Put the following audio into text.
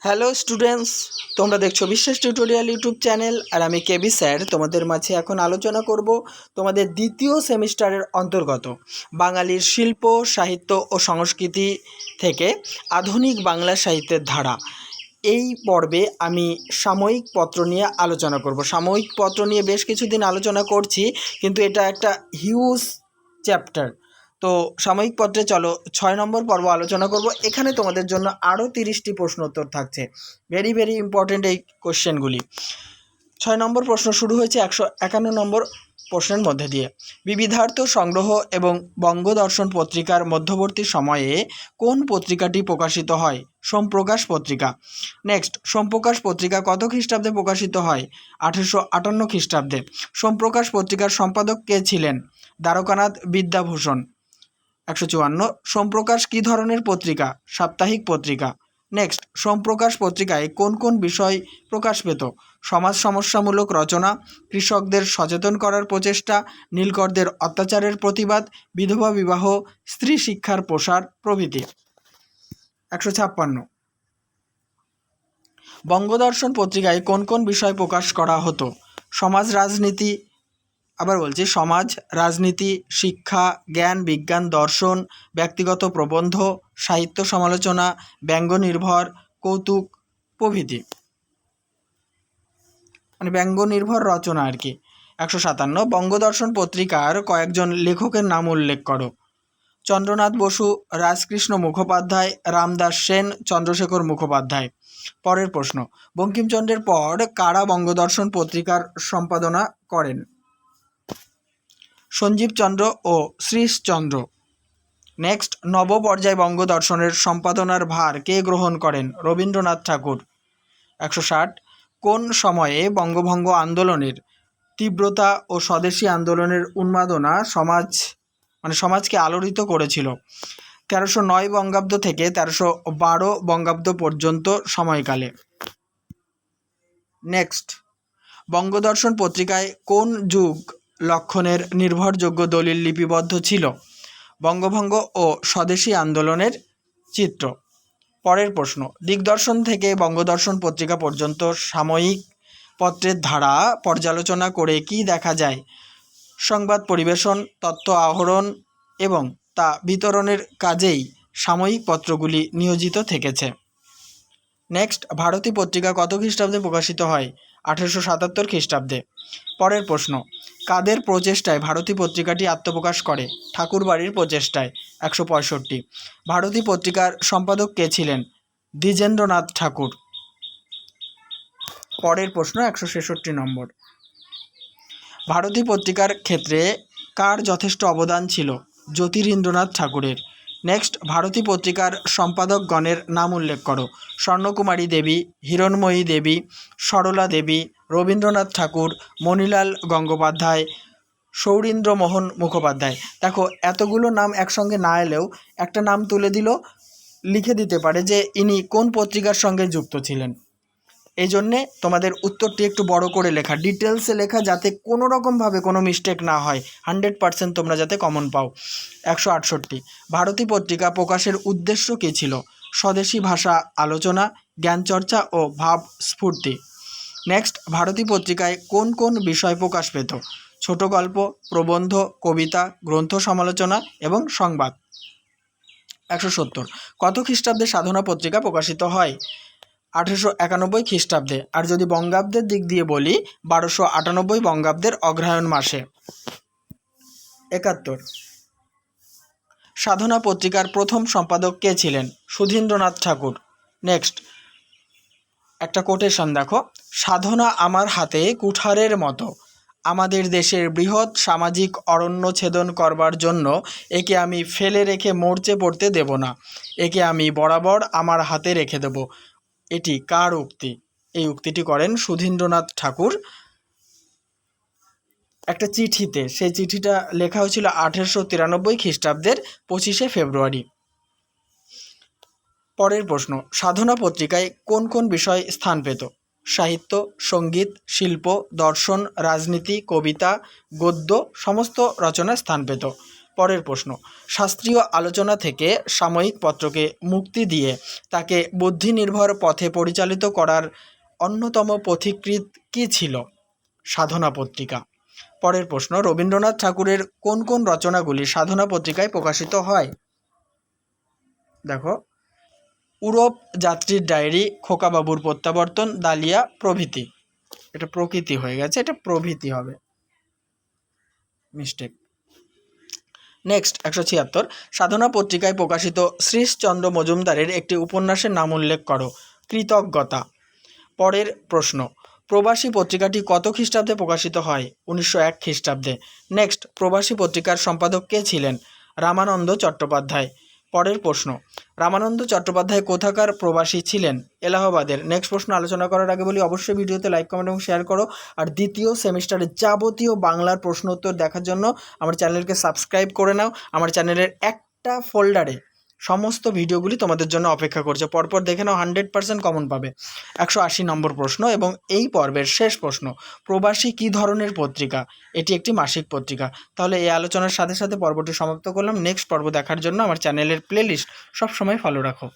Hello students, তোমরা দেখছো বিশ্বাস টিউটোরিয়াল ইউটিউব চ্যানেল। আর আমি কেবি স্যার তোমাদের মাঝে এখন আলোচনা করব তোমাদের দ্বিতীয় সেমিস্টারের অন্তর্গত বাঙালির শিল্প সাহিত্য ও সংস্কৃতি থেকে আধুনিক বাংলা সাহিত্যের ধারা। এই পর্বে আমি সাময়িক পত্র নিয়ে আলোচনা করব। সাময়িক পত্র নিয়ে বেশ কিছুদিন আলোচনা করছি, কিন্তু এটা একটা হিউজ চ্যাপ্টার। তো সাময়িক পত্রে চলো 6 নম্বর পর্ব আলোচনা করব। এখানে তোমাদের জন্য আরও 30টি প্রশ্ন উত্তর থাকছে। ভেরি ভেরি ইম্পর্টেন্ট এই কোশ্চেনগুলি। 6 নম্বর প্রশ্ন শুরু হয়েছে 151 নম্বর প্রশ্নের মধ্যে দিয়ে। বিবিধার্থ সংগ্রহ এবং বঙ্গদর্শন পত্রিকার মধ্যবর্তী সময়ে কোন পত্রিকাটি প্রকাশিত হয়? সোমপ্রকাশ পত্রিকা। নেক্সট, সোমপ্রকাশ পত্রিকা কত খ্রিস্টাব্দে প্রকাশিত হয়? 1858 খ্রিস্টাব্দে। সোমপ্রকাশ পত্রিকার সম্পাদক কে ছিলেন? দ্বারকানাথ বিদ্যাভূষণ। 154, সোমপ্রকাশ কী ধরনের পত্রিকা? সাপ্তাহিক পত্রিকা। নেক্সট, সোমপ্রকাশ পত্রিকায় কোন কোন বিষয় প্রকাশ পেত? সমাজ সমস্যামূলক রচনা, কৃষকদের সচেতন করার প্রচেষ্টা, নীলকরদের অত্যাচারের প্রতিবাদ, বিধবা বিবাহ, স্ত্রী শিক্ষার প্রসার প্রভৃতি। 156, বঙ্গদর্শন পত্রিকায় কোন কোন বিষয় প্রকাশ করা হতো? সমাজ রাজনীতি, আবার বলছি, সমাজ রাজনীতি, শিক্ষা, জ্ঞান বিজ্ঞান দর্শন, ব্যক্তিগত প্রবন্ধ, সাহিত্য সমালোচনা, ব্যঙ্গ নির্ভর, কৌতুক প্রভৃতি, মানে ব্যঙ্গ নির্ভর রচনা আর কি। 157, বঙ্গদর্শন পত্রিকার কয়েকজন লেখকের নাম উল্লেখ করো। চন্দ্রনাথ বসু, রাজকৃষ্ণ মুখোপাধ্যায়, রামদাস সেন, চন্দ্রশেখর মুখোপাধ্যায়। পরের প্রশ্ন, বঙ্কিমচন্দ্রের পর কারা বঙ্গদর্শন পত্রিকার সম্পাদনা করেন? সঞ্জীবচন্দ্র ও শ্রীশচন্দ্র। নেক্সট, নবপর্যায় বঙ্গদর্শনের সম্পাদনার ভার কে গ্রহণ করেন? রবীন্দ্রনাথ ঠাকুর। 160, কোন সময়ে বঙ্গভঙ্গ আন্দোলনের তীব্রতা ও স্বদেশী আন্দোলনের উন্মাদনা সমাজকে আলোড়িত করেছিল? 1309 বঙ্গাব্দ থেকে 1312 বঙ্গাব্দ পর্যন্ত সময়কালে। নেক্সট, বঙ্গদর্শন পত্রিকায় কোন যুগ লক্ষণের নির্ভরযোগ্য দলিল লিপিবদ্ধ ছিল? বঙ্গভঙ্গ ও স্বদেশী আন্দোলনের চিত্র। পরের প্রশ্ন, দিগদর্শন থেকে বঙ্গদর্শন পত্রিকা পর্যন্ত সাময়িক পত্রের ধারা পর্যালোচনা করে কি দেখা যায়? সংবাদ পরিবেশন, তথ্য আহরণ এবং তা বিতরণের কাজেই সাময়িক পত্রগুলি নিয়োজিত থেকেছে। নেক্সট, ভারতী পত্রিকা কত খ্রিস্টাব্দে প্রকাশিত হয়? 1877 খ্রিস্টাব্দে। পরের প্রশ্ন, কাদের প্রচেষ্টায় ভারতী পত্রিকাটি আত্মপ্রকাশ করে? ঠাকুরবাড়ির প্রচেষ্টায়। 165, ভারতী পত্রিকার সম্পাদক কে ছিলেন? দ্বিজেন্দ্রনাথ ঠাকুর। পরের প্রশ্ন 166 নম্বর, ভারতী পত্রিকার ক্ষেত্রে কার যথেষ্ট অবদান ছিল? জ্যোতিরিন্দ্রনাথ ঠাকুরের। নেক্সট, ভারতী পত্রিকার সম্পাদকগণের নাম উল্লেখ করো। স্বর্ণকুমারী দেবী, হিরণময়ী দেবী, সরলা দেবী, রবীন্দ্রনাথ ঠাকুর, মণিলাল গঙ্গোপাধ্যায়, সৌরীন্দ্রমোহন মুখোপাধ্যায়। দেখো, এতগুলো নাম একসঙ্গে না এলেও একটা নাম তুলে দিল, লিখে দিতে পারে যে ইনি কোন পত্রিকার সঙ্গে যুক্ত ছিলেন। এই জন্যে তোমাদের উত্তরটি একটু বড় করে লেখা, ডিটেলসে লেখা, যাতে কোনো রকমভাবে কোনো মিস্টেক না হয়, 100% তোমরা যাতে কমন পাও। 168, ভারতী পত্রিকা প্রকাশের উদ্দেশ্য কী ছিল? স্বদেশী ভাষা আলোচনা, জ্ঞানচর্চা ও ভাব স্ফূর্তি। নেক্সট, ভারতী পত্রিকায় কোন কোন বিষয় প্রকাশ পেত? ছোট গল্প, প্রবন্ধ, কবিতা, গ্রন্থ সমালোচনা এবং সংবাদ। 170, কত খ্রিস্টাব্দে সাধনা পত্রিকা প্রকাশিত হয়? 1891 খ্রিস্টাব্দে। আর যদি বঙ্গাব্দের দিক দিয়ে বলি, 1298 বঙ্গাব্দের অগ্রহায়ণ মাসে। 71, সাধনা পত্রিকার প্রথম সম্পাদক কে ছিলেন? সুধীন্দ্রনাথ ঠাকুর। নেক্সট, একটা কোটেশন দেখো, সাধনা আমার হাতে কুঠারের মতো, আমাদের দেশের বৃহৎ সামাজিক অরণ্য ছেদন করবার জন্য একে আমি ফেলে রেখে মরচে পড়তে দেব না, একে আমি বরাবর আমার হাতে রেখে দেব। এটি কার উক্তি? এই উক্তিটি করেন সুধীন্দ্রনাথ ঠাকুর একটা চিঠিতে। সেই চিঠিটা লেখা হয়েছিল 1893 খ্রিস্টাব্দের 25শে ফেব্রুয়ারি। পরের প্রশ্ন, সাধনা পত্রিকায় কোন কোন বিষয় স্থান পেত? সাহিত্য, সঙ্গীত, শিল্প, দর্শন, রাজনীতি, কবিতা, গদ্য সমস্ত রচনায় স্থান পেত। পরের প্রশ্ন, শাস্ত্রীয় আলোচনা থেকে সাময়িক পত্রকে মুক্তি দিয়ে তাকে বুদ্ধি নির্ভর পথে পরিচালিত করার অন্যতম পথিকৃৎ কী ছিল? সাধনা পত্রিকা। পরের প্রশ্ন, রবীন্দ্রনাথ ঠাকুরের কোন কোন রচনাগুলি সাধনা পত্রিকায় প্রকাশিত হয়? দেখো, উরপ যাত্রীর ডায়েরি, খোকাবাবুর প্রত্যাবর্তন, ডালিয়া প্রভৃতি। এটা প্রকৃতি হয়ে গেছে, এটা প্রভৃতি হবে, মিস্টেক। নেক্সট 176, সাধনা পত্রিকায় প্রকাশিত শ্রীশচন্দ্র মজুমদারের একটি উপন্যাসের নাম উল্লেখ করো। কৃতজ্ঞতা। পরের প্রশ্ন, প্রবাসী পত্রিকাটি কত খ্রিস্টাব্দে প্রকাশিত হয়? 1901 খ্রিস্টাব্দে। নেক্সট, প্রবাসী পত্রিকার সম্পাদক কে ছিলেন? রামানন্দ চট্টোপাধ্যায়। পরের প্রশ্ন, রামানন্দ চট্টোপাধ্যায় কোথাকার প্রবাসী ছিলেন? এলাহাবাদের। নেক্সট প্রশ্ন আলোচনা করার আগে বলি, অবশ্যই ভিডিওতে লাইক, কমেন্ট এবং শেয়ার করো। আর দ্বিতীয় সেমিস্টারের যাবতীয় বাংলার প্রশ্ন উত্তর দেখার জন্য আমার চ্যানেলকে সাবস্ক্রাইব করে নাও। আমার চ্যানেলের একটা ফোল্ডারে সমস্ত ভিডিওগুলি তোমাদের জন্য অপেক্ষা করছে, পরপর দেখে নাও, 100% কমন পাবে। 180 নম্বর প্রশ্ন এবং এই পর্বের শেষ প্রশ্ন, প্রবাসী কী ধরনের পত্রিকা? এটি একটি মাসিক পত্রিকা। তাহলে এই আলোচনার সাথে সাথে পর্বটি সমাপ্ত করলাম। নেক্সট পর্ব দেখার জন্য আমার চ্যানেলের প্লেলিস্ট সবসময় ফলো রাখো।